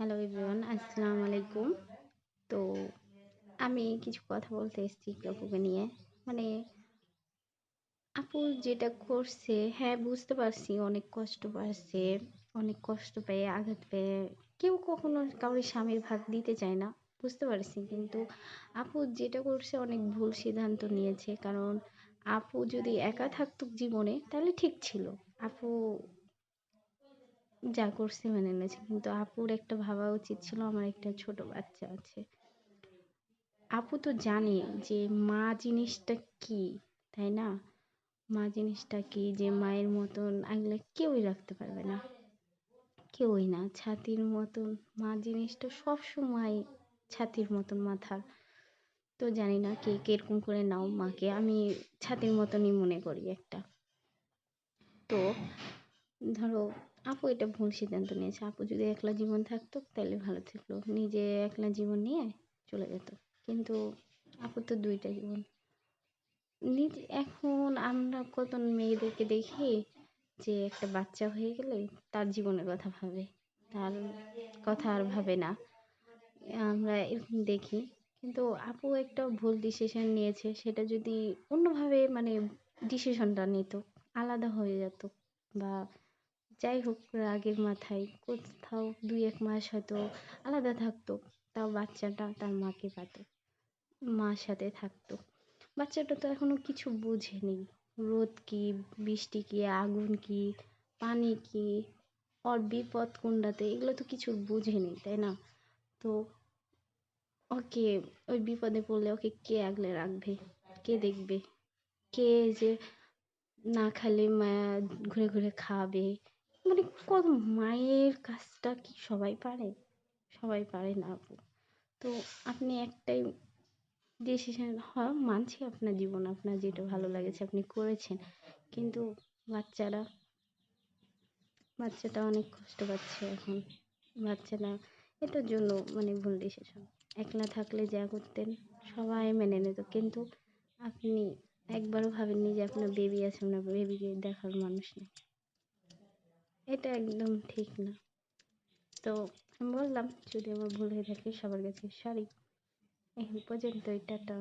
Hello everyone, আসসালামু আলাইকুম। তো আমি কিছু কথা বলতে এসেছি আপুকে নিয়ে। মানে আপু যেটা করছে, হ্যাঁ বুঝতে পারছি অনেক কষ্ট পাচ্ছে। অনেক কষ্ট পেয়ে আঘাত পেয়ে কেউ কখনো কারোর স্বামীর ভাগ দিতে চায় না, বুঝতে পারছি। কিন্তু আপু যেটা করছে অনেক ভুল সিদ্ধান্ত নিয়েছে। কারণ আপু যদি একা থাকতো জীবনে তাহলে ঠিক ছিল। আপু যা করছে মেনে নিয়েছে, কিন্তু আপুর একটা ভাবা উচিত ছিল আমার একটা ছোট বাচ্চা আছে। আপু তো জানে যে মা জিনিসটা কি, তাই না? মা জিনিসটা কি, যে মায়ের মতন আগলে কেউই রাখতে পারবে না, কেউই না। ছাতির মতন মা জিনিসটা সব সময় ছাতির মতন মাথার। তো জানি না কে কিরকম করে নাও মাকে, আমি ছাতির মতনই মনে করি একটা। তো ধরো আপু এটা ভুল সিদ্ধান্ত নিয়েছে। আপু যদি একলা জীবন থাকতো তাহলে ভালো থাকলো, নিজে একলা জীবন নিয়ে চলে যেত। কিন্তু আপু তো দুইটা জীবন নিজে। এখন আমরা কত মেয়েদেরকে দেখি যে একটা বাচ্চা হয়ে গেলে তার জীবনের কথা ভাবে, তার কথা আর ভাবে না। আমরা এরকম দেখি। কিন্তু আপু একটা ভুল ডিসিশন নিয়েছে, সেটা যদি অন্যভাবে মানে ডিসিশনটা নিত, আলাদা হয়ে যেত, বা যাই হোক রাগের মাথায় কোথাও 2-1 মাস হয়তো আলাদা থাকতো, তাও বাচ্চাটা তার মাকে পেত, মার সাথে থাকতো। বাচ্চাটা তো এখনো কিছু বুঝেনি, রোদ কি, বৃষ্টি কি, আগুন কি, পানি কি, ওর বিপদ কোনটাতে, এগুলো তো কিছু বুঝেনি, তাই না? তো ওকে ওই বিপদে পড়লে ওকে কে আগলে রাখবে, কে দেখবে, কে যে না খালে মায়া ঘুরে ঘুরে খাবে? মানে কত মায়ের কাজটা কি সবাই পারে? সবাই পারে না আপু। তো আপনি একটাই ডিসিশন, হ্যাঁ মানছি আপনার জীবন, আপনার যেটা ভালো লাগেছে আপনি করেছেন। কিন্তু বাচ্চারা বাচ্চাটা অনেক কষ্ট পাচ্ছে এখন। বাচ্চাটা এটার জন্য মানে ভুল ডিসিশন। একলা থাকলে যা করতেন সবাই মেনে নিত, কিন্তু আপনি একবারও ভাবেননি যে আপনার বেবি আছে, আপনার বেবিকে দেখার মানুষ নেই। এটা একদম ঠিক না। তো আমি বললাম যদি আমার ভুল হয়ে থাকে সবার কাছে সরি। এই পর্যন্তই, টাটা।